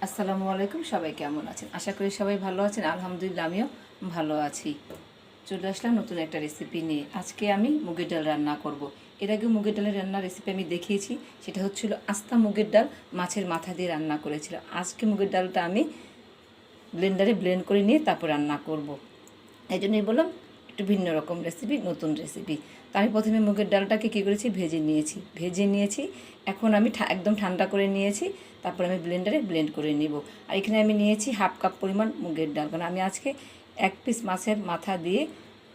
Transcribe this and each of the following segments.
আসসালামু আলাইকুম, সবাই কেমন আছেন? আশা করি সবাই ভালো আছেন। আলহামদুলিল্লাহ আমিও ভালো আছি। চলে আসলাম নতুন একটা রেসিপি নিয়ে। আজকে আমি মুগের ডাল রান্না করব। এর আগে মুগের ডালের রান্নার রেসিপি আমি দেখিয়েছি, সেটা হচ্ছিল আস্তা মুগের ডাল মাছের মাথা দিয়ে রান্না করেছিলাম। আজকে মুগের ডালটা আমি ব্লেন্ডারে ব্লেন্ড করে নিয়ে তারপর রান্না করব। এই জন্যই বললাম একটু ভিন্ন রকম রেসিপি, নতুন রেসিপি। তো আমি প্রথমে মুগের ডালটাকে কী করেছি, ভেজে নিয়েছি। এখন আমি একদম ঠান্ডা করে নিয়েছি। তারপর আমি ব্লেন্ডারে ব্লেন্ড করে নিব। আর এখানে আমি নিয়েছি হাফ কাপ পরিমাণ মুগের ডাল, কারণ আমি আজকে এক পিস মাছের মাথা দিয়ে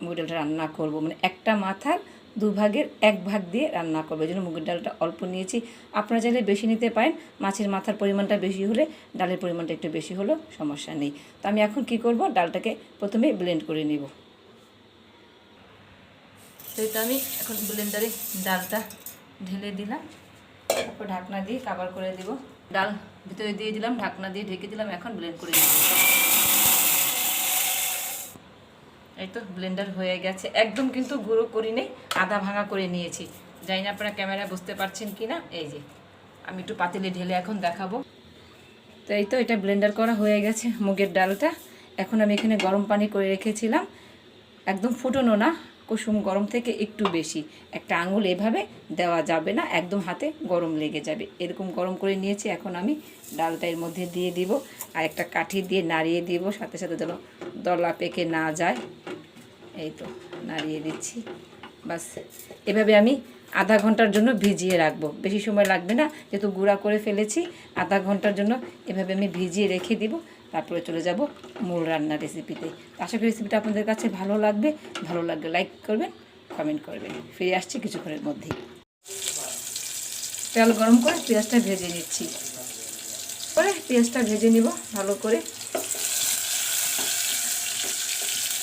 মুগের ডালটা রান্না করব। মানে একটা মাথার দুভাগের এক ভাগ দিয়ে রান্না করবো, এই জন্য মুগের ডালটা অল্প নিয়েছি। আপনারা চাইলে বেশি নিতে পারেন, মাছের মাথার পরিমাণটা বেশি হলে ডালের পরিমাণটা একটু বেশি হলেও সমস্যা নেই। তো আমি এখন কি করব, ডালটাকে প্রথমে ব্লেন্ড করে নিব। তো এটা আমি এখন ব্লেন্ডারে ডালটা ঢেলে দিলাম, তারপর ঢাকনা দিয়ে কভার করে দিব। ডাল ভিতরে দিয়ে দিলাম, ঢাকনা দিয়ে ঢেকে দিলাম। এখন ব্লেন্ড করে নিব। এই তো ব্লেন্ডার হয়ে গেছে, একদম কিন্তু গুঁড়ো করি নেই, আধা ভাঙা করে নিয়েছি। জানি না আপনারা ক্যামেরায় বুঝতে পারছেন কি না। এই যে আমি একটু পাতিলে ঢেলে এখন দেখাবো। তো এই তো এটা ব্লেন্ডার করা হয়ে গেছে মুগের ডালটা। এখন আমি এখানে গরম পানি করে রেখেছিলাম, একদম ফুটানো না, কুসুম গরম থেকে একটু বেশি। একটা আঙুল এভাবে দেওয়া যাবে না, একদম হাতে গরম লেগে যাবে। এরকম গরম করে নিয়েছি। এখন আমি ডালটা এর মধ্যে দিয়ে দিব, আর একটা কাঠি দিয়ে নাড়িয়ে দিব, সাথে সাথে যেন দলা পেকে না যায়। এই তো নাড়িয়ে দিচ্ছি। বাস এভাবে আমি আধা ঘন্টার জন্য ভিজিয়ে রাখবো। বেশি সময় লাগবে না, যেহেতু গুঁড়া করে ফেলেছি। আধা ঘন্টার জন্য এভাবে আমি ভিজিয়ে রেখে দিব, তারপরে চলে যাব মূল রান্নার রেসিপিতে। আশা করি রেসিপিটা আপনাদের কাছে ভালো লাগবে। ভালো লাগলে লাইক করবেন, কমেন্ট করবেন। ফিরে আসছি কিছুক্ষণের মধ্যেই। তেল গরম করে পেঁয়াজটা ভেজে নিচ্ছি। পেঁয়াজটা ভেজে নিব ভালো করে।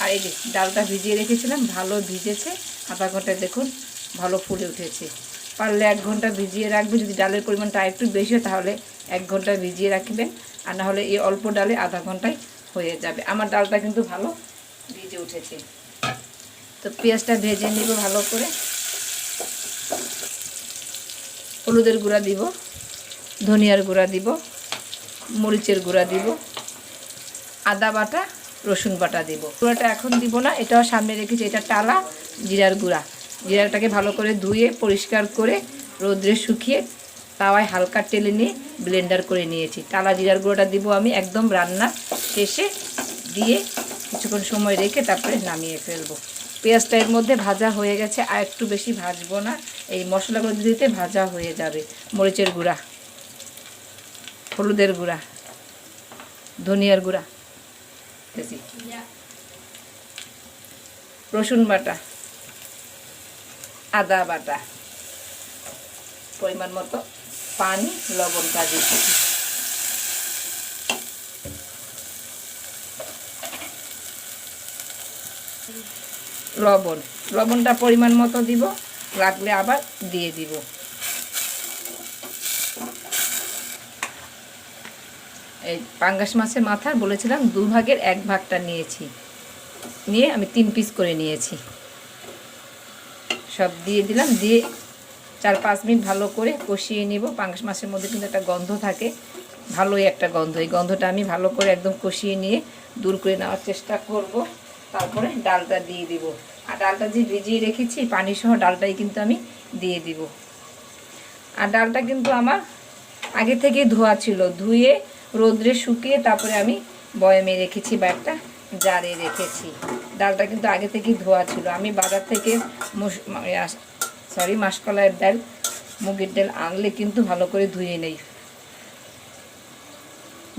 আর এই যে ডালটা ভিজিয়ে রেখেছিলাম, ভালো ভিজেছে। আধা ঘন্টায় দেখুন ভালো ফুলে উঠেছে। পারলে 1 ঘন্টা ভিজিয়ে রাখবেন। যদি ডালের পরিমাণটা একটু বেশি হয় তাহলে 1 ঘন্টা ভিজিয়ে রাখবেন, আর না হলে এই অল্প ডালে আধা ঘন্টায় হয়ে যাবে। আমার ডালটা কিন্তু ভালো ভিজে উঠেছে। তো পেঁয়াজটা ভেজে নিব ভালো করে। হলুদের গুঁড়া দিব, ধনিয়ার গুঁড়া দিব, মরিচের গুঁড়া দিব, আদা বাটা, রসুন বাটা দিব। গুঁড়াটা এখন দিব না, এটাও সামনে রেখেছি। এটা টালা জিরার গুঁড়া। জিরাটাকে ভালো করে ধুয়ে পরিষ্কার করে রোদ্রে শুকিয়ে তাওয়ায় হালকা টেলে নিয়ে ব্লেন্ডার করে নিয়েছি। টালা জিরার গুঁড়োটা দিব আমি একদম রান্না শেষে দিয়ে কিছুক্ষণ সময় রেখে তারপরে নামিয়ে ফেলবো। পেঁয়াজটা এর মধ্যে ভাজা হয়ে গেছে, আর একটু বেশি ভাজবো না, এই মশলাগুলো দিতে ভাজা হয়ে যাবে। মরিচের গুঁড়া, হলুদের গুঁড়া, ধনিয়ার গুঁড়া, রসুন বাটা, আদা বাটা, পরিমাণ মতো পানি, লবণটা দিচ্ছি। লবণটা পরিমাণ মতো দিব, লাগলে আবার দিয়ে দিব। এই পাঙ্গাস মাছের মাথার বলেছিলাম 2 ভাগের 1 ভাগটা নিয়েছি, নিয়ে আমি 3 পিস করে নিয়েছি। সব দিয়ে দিলাম, দিয়ে 4-5 মিনিট ভালো করে কষিয়ে নিব। পাঙ্গাস মাছের মধ্যে কিন্তু একটা গন্ধ থাকে, ভালোই একটা গন্ধ। এই গন্ধটা আমি ভালো করে একদম কষিয়ে নিয়ে দূর করে নেওয়ার চেষ্টা করব। তারপরে ডালটা দিয়ে দিব। আর ডালটা যে ভিজিয়ে রেখেছি পানি সহ ডালটাই কিন্তু আমি দিয়ে দিব। আর ডালটা কিন্তু আমার আগে থেকে ধোয়া ছিল, ধুয়ে রোদ্রে শুকিয়ে তারপরে আমি বয়ামে রেখেছি বা একটা জারে রেখেছি। ডালটা কিন্তু আগে থেকেই ধোয়া ছিল। আমি বাজার থেকে মাসকলাইয়ের ডাল, মুগের ডাল আনলে কিন্তু ভালো করে ধুয়ে নেই,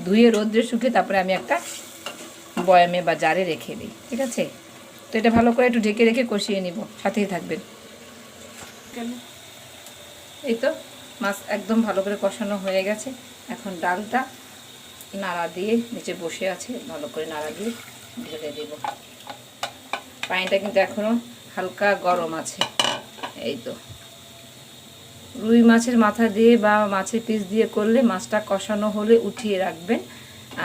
ধুয়ে রোদ্রে শুকিয়ে তারপরে আমি একটা বয়ামে বা জারে রেখে দিই। ঠিক আছে, তো এটা ভালো করে একটু ঢেকে রেখে কষিয়ে নিব, সাথেই থাকবেন। এই তো মাছ একদম ভালো করে কষানো হয়ে গেছে। এখন ডালটা নাড়া দিয়ে, নিচে বসে আছে, ভালো করে নাড়া দিয়ে ঢেলে দেব। পানিটা কিন্তু এখনও হালকা গরম আছে। এই তো রুই মাছের মাথা দিয়ে বা মাছের পিস দিয়ে করলে মাছটা কষানো হলে উঠিয়ে রাখবেন,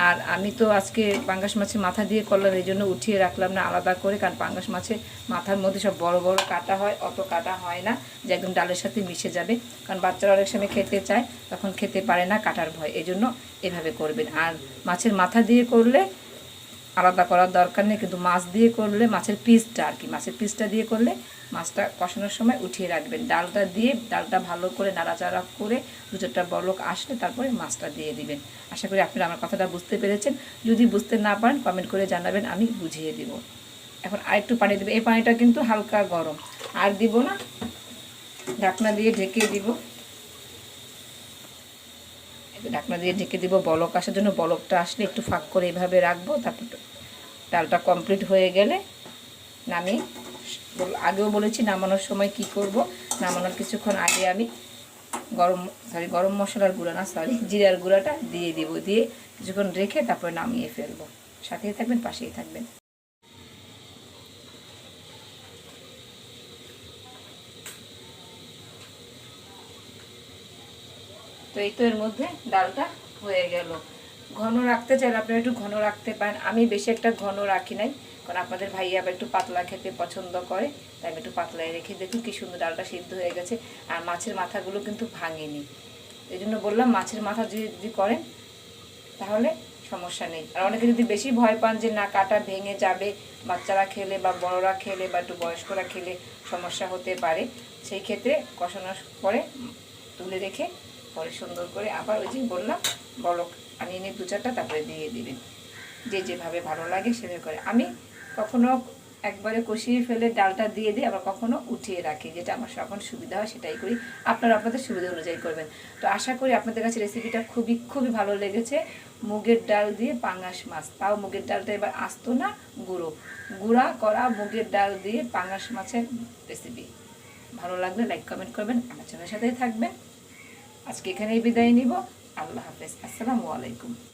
আর আমি তো আজকে পাঙ্গাস মাছের মাথা দিয়ে করলাম, এই জন্য উঠিয়ে রাখলাম না আলাদা করে, কারণ পাঙ্গাস মাছের মাথার মধ্যে সব বড় বড় কাটা হয়, অত কাটা হয় না যে একদম ডালের সাথে মিশে যাবে, কারণ বাচ্চারা অনেক সময় খেতে চায়, তখন খেতে পারে না কাটার ভয়, এই জন্য এভাবে করবেন। আর মাছের মাথা দিয়ে করলে আলাদা করার দরকার নেই, কিন্তু মাছ দিয়ে করলে মাছের পিসটা আর কি, মাছের পিসটা দিয়ে করলে মাছটা কষানোর সময় উঠিয়ে রাখবেন, ডালটা দিয়ে ডালটা ভালো করে নাড়াচাড়া করে দু চারটা বলক আসলে তারপরে মাছটা দিয়ে দিবেন। আশা করি আপনারা আমার কথাটা বুঝতে পেরেছেন। যদি বুঝতে না পারেন কমেন্ট করে জানাবেন, আমি বুঝিয়ে দিব। এখন আরেকটু পানি দেবো, এই পানিটা কিন্তু হালকা গরম, আর দিব না, ঢাকনা দিয়ে ঢেকে দিব। ঢাকনা দিয়ে ঢেকে দিব বলক আসার জন্য, বলকটা আসলে একটু ফাঁক করে এভাবে রাখবো, তারপর ডালটা কমপ্লিট হয়ে গেলে নামি, আগেও বলেছি নামানোর সময় কি করব, নামানোর কিছুক্ষণ আগে আমি গরম মশলার গুঁড়া না জিরার গুঁড়াটা দিয়ে দিব, দিয়ে কিছুক্ষণ রেখে তারপরে নামিয়ে ফেলবো। সাথেই থাকবেন, পাশেই থাকবেন। তো এই তো এর মধ্যে ডালটা হয়ে গেল। ঘন রাখতে চাইলে আপনারা একটু ঘন রাখতে পারেন, আমি বেশি একটা ঘন রাখি নাই, কারণ আপনাদের ভাইয়া আবার একটু পাতলা খেতে পছন্দ করে, তাই আমি একটু পাতলাই রেখে, দেখুন কি সুন্দর ডালটা সিদ্ধ হয়ে গেছে। আর মাছের মাথাগুলো কিন্তু ভাঙেনি, এই জন্য বললাম মাছের মাথা যদি করেন তাহলে সমস্যা নেই। আর অনেকে যদি বেশি ভয় পান যে না কাটা ভেঙে যাবে, বাচ্চারা খেলে বা বড়রা খেলে বা একটু বয়স্করা খেলে সমস্যা হতে পারে, সেই ক্ষেত্রে কষানোর পরে তুলে রেখে পরে সুন্দর করে আবার ওই যে বললাম বলক আনিয়ে নিয়ে দু চারটা তারপরে দিয়ে দিবেন, যে যেভাবে ভালো লাগে সেভাবে করে। আমি কখনো একবারে কষিয়ে ফেলে ডালটা দিয়ে দিই, আবার কখনো উঠিয়ে রাখি, যেটা আমার যখন সুবিধা হয় সেটাই করি, আপনারা আপনাদের সুবিধা অনুযায়ী করবেন। তো আশা করি আপনাদের কাছে রেসিপিটা খুবই খুবই ভালো লেগেছে। মুগের ডাল দিয়ে পাঙ্গাস মাছ, তাও মুগের ডালটা এবার আস্ত না, গুঁড়া করা মুগের ডাল দিয়ে পাঙ্গাস মাছের রেসিপি। ভালো লাগলে লাইক কমেন্ট করবেন, আমার চ্যানেলের সাথেই থাকবেন। আজকে এখানেই বিদায় নিব। আল্লাহ হাফেজ, আসসালামু আলাইকুম।